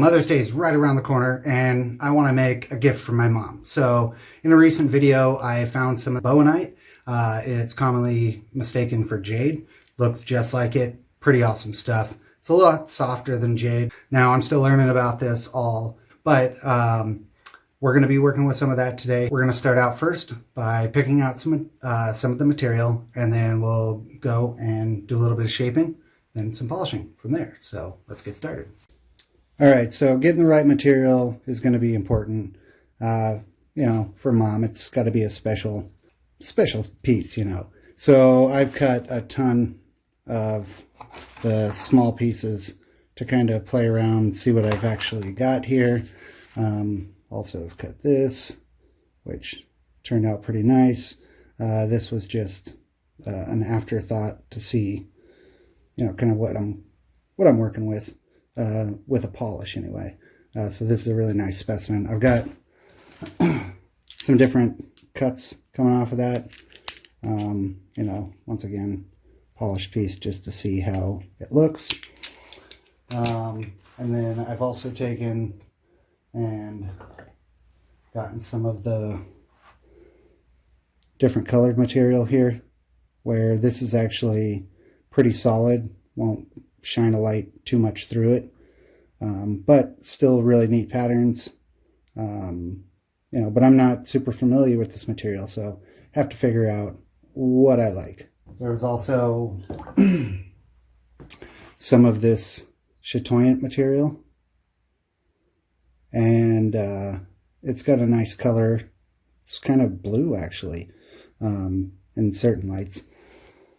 Mother's Day is right around the corner and I want to make a gift for my mom. So in a recent video, I found some Bowenite. It's commonly mistaken for jade. Looks just like it. Pretty awesome stuff. It's a lot softer than jade. Now I'm still learning about this all, but we're going to be working with some of that today. We're going to start out first by picking out some of the material, and then we'll go and do a little bit of shaping, then some polishing from there. So let's get started. All right, so getting the right material is going to be important. You know, for mom, it's got to be a special piece, you know. So I've cut a ton of the small pieces to kind of play around, see what I've actually got here. Also I've cut this, which turned out pretty nice. This was just an afterthought to see, you know, kind of what I'm working with a polish anyway. So this is a really nice specimen. I've got some different cuts coming off of that. You know, once again, polished piece just to see how it looks. And then I've also taken and gotten some of the different colored material here, where this is actually pretty solid, won't shine a light too much through it, but still really neat patterns. You know, but I'm not super familiar with this material, so have to figure out what I like. There was also some of this chatoyant material, and it's got a nice color. It's kind of blue actually, in certain lights.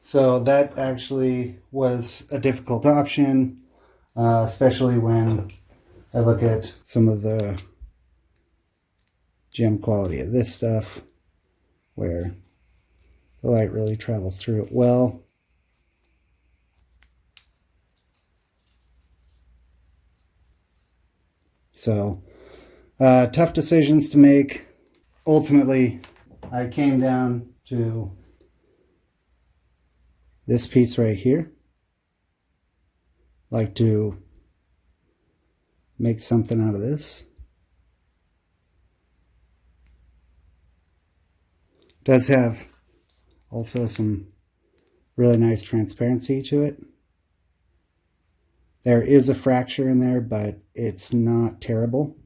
So that actually was a difficult option, especially when I look at some of the gem quality of this stuff, where the light really travels through it well. So tough decisions to make. Ultimately, I came down to this piece right here. Like to make something out of this. Does have also some really nice transparency to it. There is a fracture in there, but it's not terrible.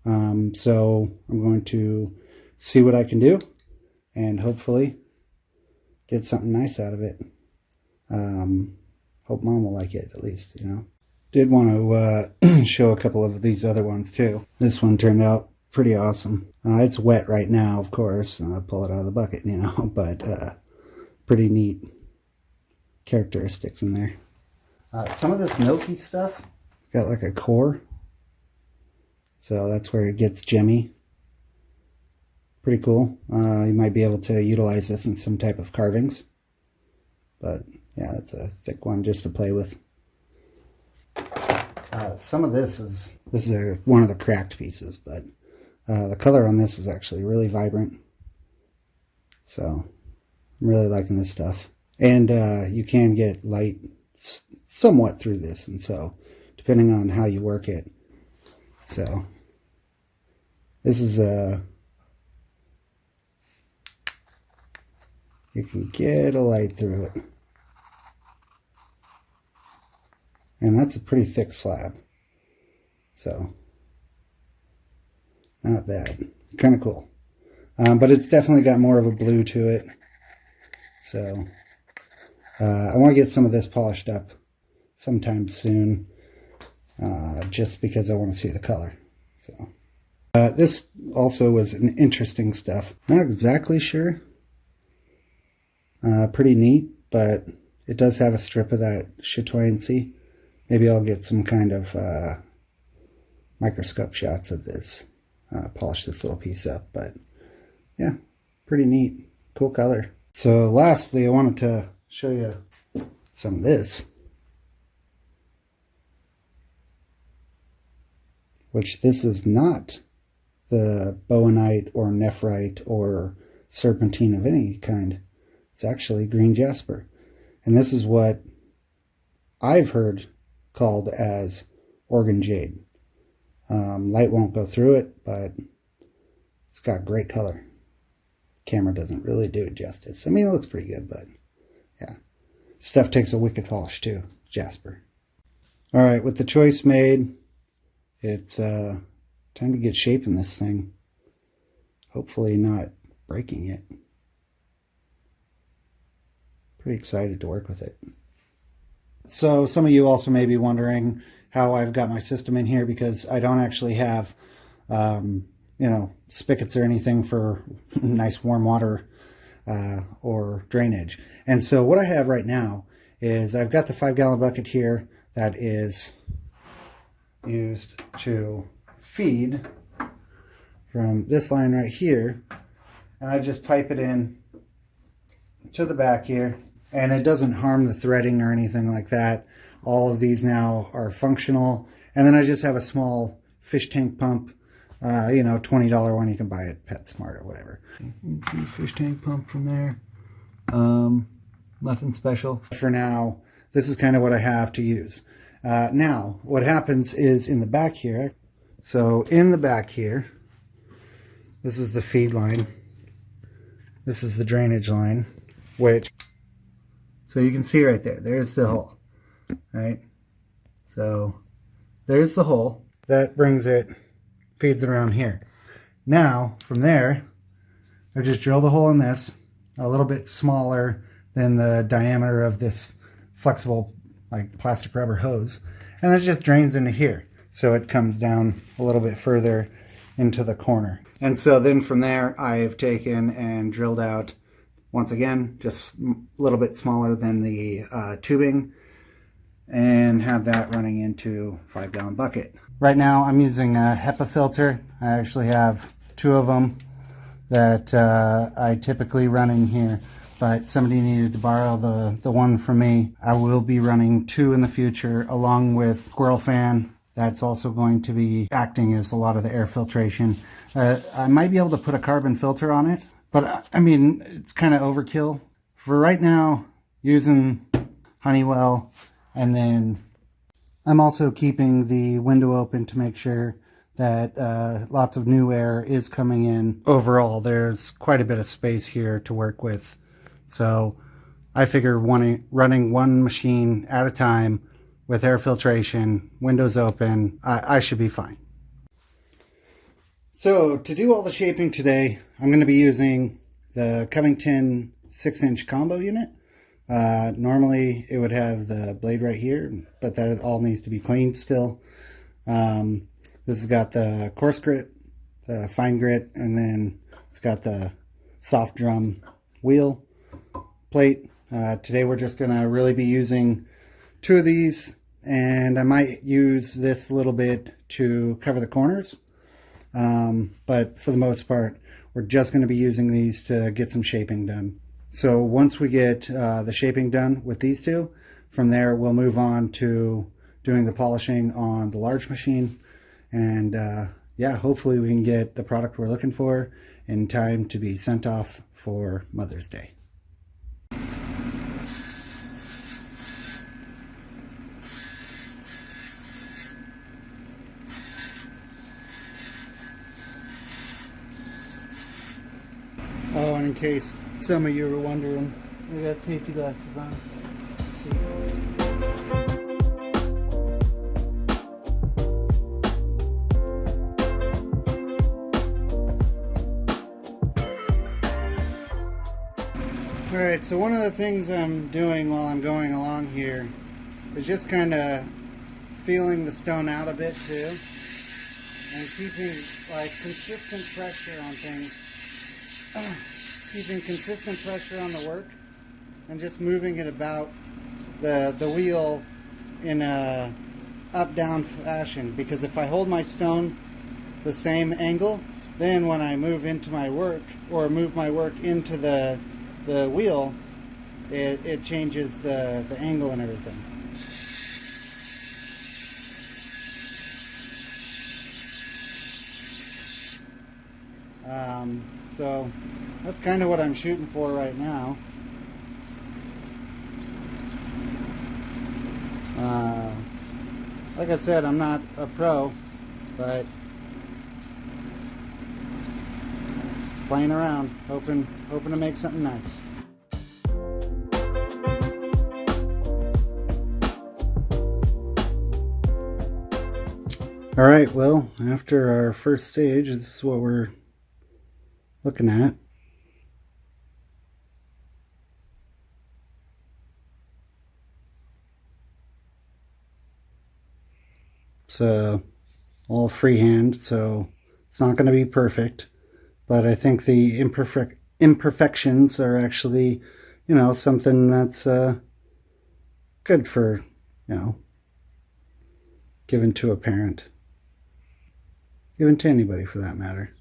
So I'm going to see what I can do and hopefully get something nice out of it. Hope mom will like it at least, you know. Did want to show a couple of these other ones too. This one turned out pretty awesome. It's wet right now, of course. Pull it out of the bucket, you know, but pretty neat characteristics in there. Some of this milky stuff got like a core, so that's where it gets gemmy. Pretty cool. You might be able to utilize this in some type of carvings, but yeah, it's a thick one just to play with. Some of this is one of the cracked pieces, but the color on this is actually really vibrant, so I'm really liking this stuff. And you can get light somewhat through this, and so depending on how you work it. So this is you can get a light through it, and that's a pretty thick slab, so not bad. Kind of cool. But it's definitely got more of a blue to it, so I want to get some of this polished up sometime soon, just because I want to see the color. So this also was an interesting stuff. Not exactly sure. Pretty neat, but it does have a strip of that chatoyancy. Maybe I'll get some kind of microscope shots of this, polish this little piece up, but yeah, pretty neat. Cool color. So lastly, I wanted to show you some of this, which this is not the Bowenite or nephrite or serpentine of any kind. It's actually green jasper. And this is what I've heard called as organ jade. Light won't go through it, but it's got great color. Camera doesn't really do it justice. I mean, it looks pretty good, but yeah. Stuff takes a wicked polish too. Jasper. All right, with the choice made, it's time to get shape in this thing. Hopefully not breaking it. Pretty excited to work with it. So some of you also may be wondering how I've got my system in here, because I don't actually have, spigots or anything for nice warm water or drainage. And so what I have right now is I've got the 5-gallon bucket here that is used to feed from this line right here, and I just pipe it in to the back here, and it doesn't harm the threading or anything like that. All of these now are functional. And then I just have a small fish tank pump, $20 one you can buy at PetSmart or whatever. You can see fish tank pump from there. Nothing special. For now, this is kind of what I have to use. Now, what happens is in the back here, so in the back here, this is the feed line. This is the drainage line, so you can see right there, there's the hole, right? So there's the hole. That brings it, feeds it around here. Now, from there, I just drill the hole in this, a little bit smaller than the diameter of this flexible, like plastic rubber hose, and it just drains into here. So it comes down a little bit further into the corner. And so then from there, I've taken and drilled out, once again, just a little bit smaller than the tubing, and have that running into 5-gallon bucket. Right now I'm using a HEPA filter. I actually have 2 of them that I typically run in here, but somebody needed to borrow the one from me. I will be running 2 in the future, along with squirrel fan. That's also going to be acting as a lot of the air filtration. I might be able to put a carbon filter on it, but I mean, it's kind of overkill. For right now, using Honeywell, and then I'm also keeping the window open to make sure that lots of new air is coming in. Overall, there's quite a bit of space here to work with. So I figure running one machine at a time with air filtration, windows open, I should be fine. So to do all the shaping today, I'm going to be using the Covington 6-inch combo unit. Normally it would have the blade right here, but that all needs to be cleaned still. This has got the coarse grit, the fine grit, and then it's got the soft drum wheel plate. Today we're just going to really be using 2 of these, and I might use this a little bit to cover the corners. But for the most part, we're just going to be using these to get some shaping done. So once we get the shaping done with these 2, from there we'll move on to doing the polishing on the large machine. And yeah, hopefully we can get the product we're looking for in time to be sent off for Mother's Day. Oh, and in case some of you were wondering, we got safety glasses on. Alright, so one of the things I'm doing while I'm going along here is just kind of feeling the stone out a bit too, and keeping like consistent pressure on things. Keeping consistent pressure on the work and just moving it about the wheel in a up-down fashion, because if I hold my stone the same angle, then when I move into my work or move my work into the wheel, it changes the angle and everything. So that's kind of what I'm shooting for right now. Like I said, I'm not a pro, but just playing around, hoping to make something nice. All right, well, after our first stage, this is what we're looking at. It's all freehand, so it's not going to be perfect, but I think the imperfections are actually, you know, something that's good for, you know, given to a parent, given to anybody for that matter.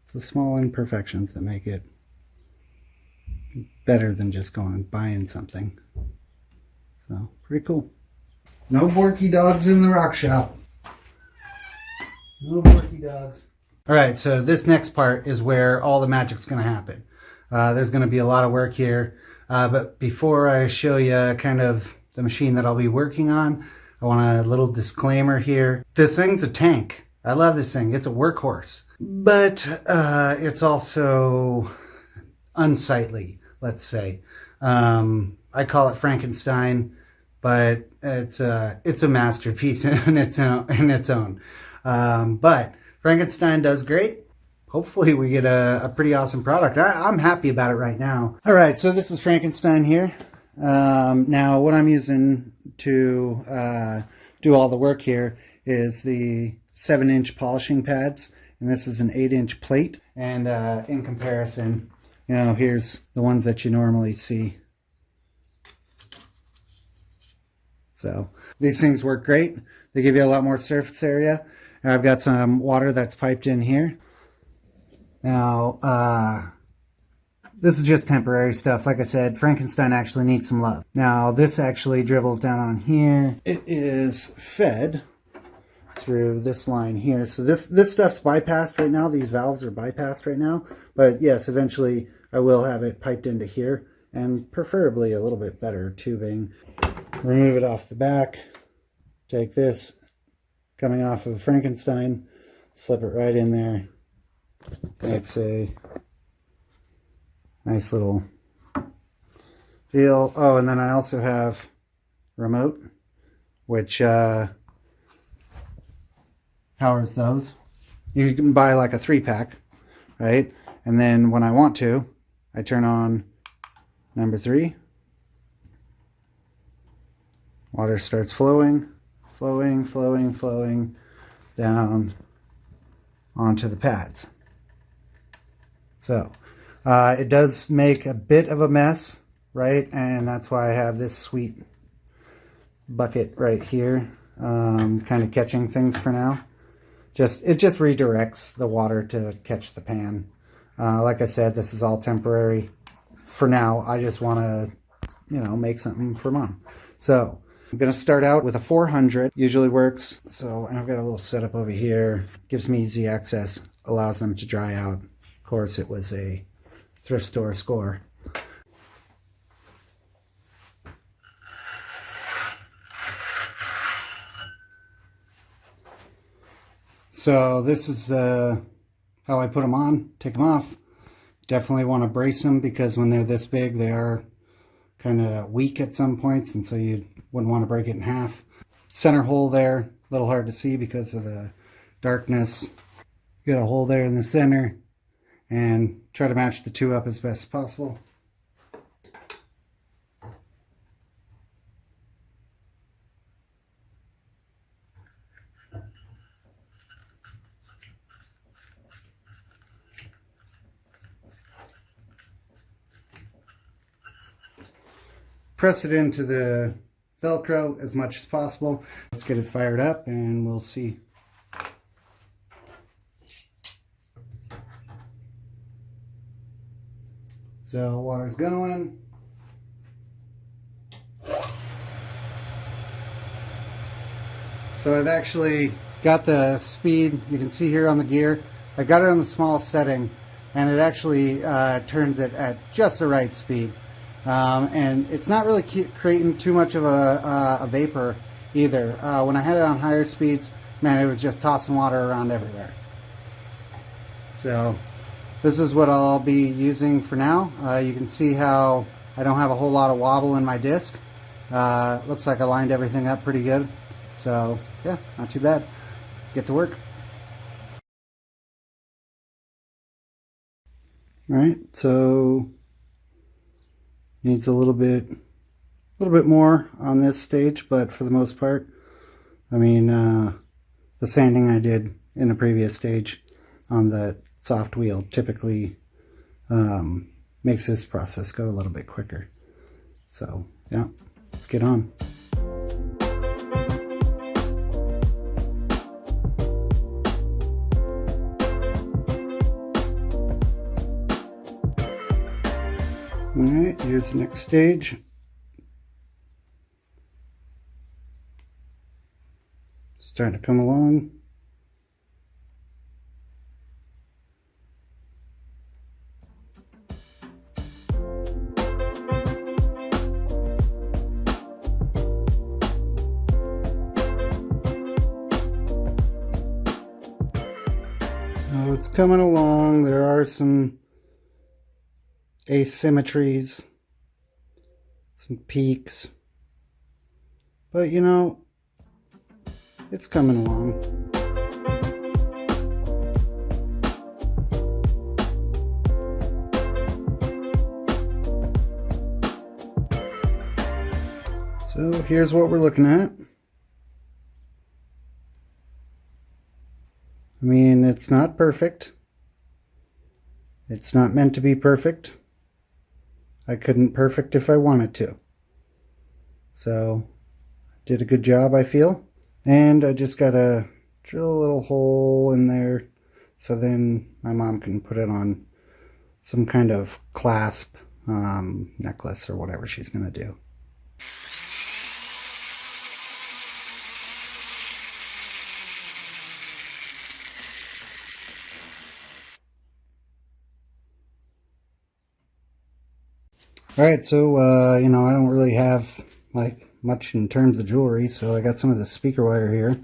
It's the small imperfections that make it better than just going and buying something. So, pretty cool. No Borky dogs in the rock shop. No Borky dogs. Alright, so this next part is where all the magic's going to happen. There's going to be a lot of work here. But before I show you kind of the machine that I'll be working on, I want a little disclaimer here. This thing's a tank. I love this thing. It's a workhorse. But it's also unsightly, let's say. I call it Frankenstein, but it's a masterpiece in its own. But Frankenstein does great. Hopefully we get a pretty awesome product. I'm happy about it right now. All right, so this is Frankenstein here. Now what I'm using to do all the work here is the 7-inch polishing pads, and this is an 8-inch plate. And in comparison, you know, here's the ones that you normally see. So these things work great. They give you a lot more surface area. And I've got some water that's piped in here. Now, this is just temporary stuff. Like I said, Frankenstein actually needs some love. Now, this actually dribbles down on here. It is fed through this line here. So this stuff's bypassed right now. These valves are bypassed right now. But yes, eventually I will have it piped into here, and preferably a little bit better tubing. Remove it off the back. Take this coming off of Frankenstein, slip it right in there. Makes a nice little deal. Oh, and then I also have remote, which powers those. You can buy like a 3-pack, right? And then when I want to, I turn on number 3. Water starts flowing down onto the pads. So it does make a bit of a mess, right? And that's why I have this sweet bucket right here, kind of catching things for now. It just redirects the water to catch the pan. Like I said, this is all temporary. For now, I just want to, you know, make something for Mom. So I'm going to start out with a 400. Usually works. So I've got a little setup over here. Gives me easy access. Allows them to dry out. Of course, it was a thrift store score. So this is how I put them on. Take them off. Definitely want to brace them, because when they're this big, they are kind of weak at some points, and so you wouldn't want to break it in half. Center hole there, a little hard to see because of the darkness. Get a hole there in the center, and try to match the two up as best as possible. Press it into the Velcro as much as possible. Let's get it fired up and we'll see. So water's going. So I've actually got the speed, you can see here on the gear. I got it on the small setting, and it actually turns it at just the right speed. And it's not really creating too much of a vapor either. When I had it on higher speeds, man, it was just tossing water around everywhere. So this is what I'll be using for now. You can see how I don't have a whole lot of wobble in my disc. Looks like I lined everything up pretty good. So yeah, not too bad. Get to work. Alright, so needs a little bit more on this stage, but for the most part, I mean, the sanding I did in the previous stage on the soft wheel typically makes this process go a little bit quicker. So yeah, let's get on. Alright, here's the next stage. Starting to come along. Oh, it's coming along. There are some asymmetries, some peaks, but you know, it's coming along. So here's what we're looking at. I mean, it's not perfect. It's not meant to be perfect. I couldn't perfect if I wanted to. So, did a good job, I feel. And I just gotta drill a little hole in there so then my mom can put it on some kind of clasp necklace or whatever she's gonna do. Alright, so you know, I don't really have like much in terms of jewelry, so I got some of the speaker wire here.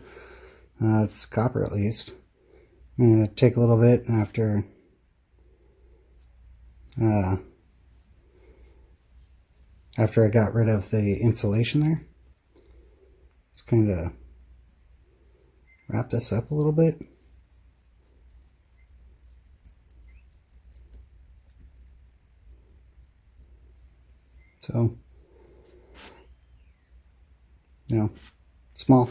It's copper at least. I'm going to take a little bit after I got rid of the insulation there. Let's kind of wrap this up a little bit. So, you know, small.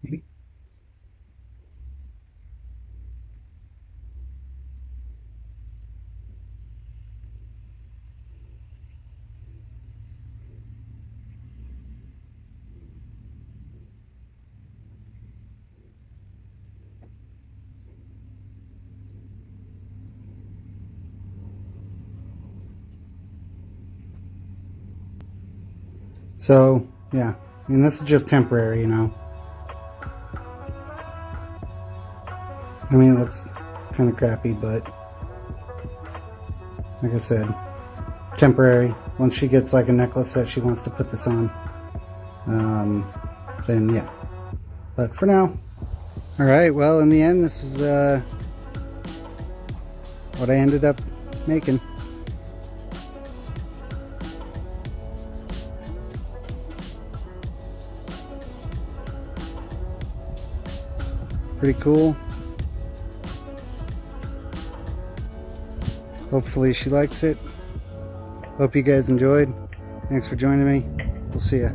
Maybe. So, yeah, I mean, this is just temporary, you know. I mean, it looks kind of crappy, but like I said, temporary. Once she gets like a necklace that she wants to put this on, then yeah. But for now, alright, well, in the end, this is what I ended up making. Pretty cool. Hopefully she likes it. Hope you guys enjoyed. Thanks for joining me. We'll see ya.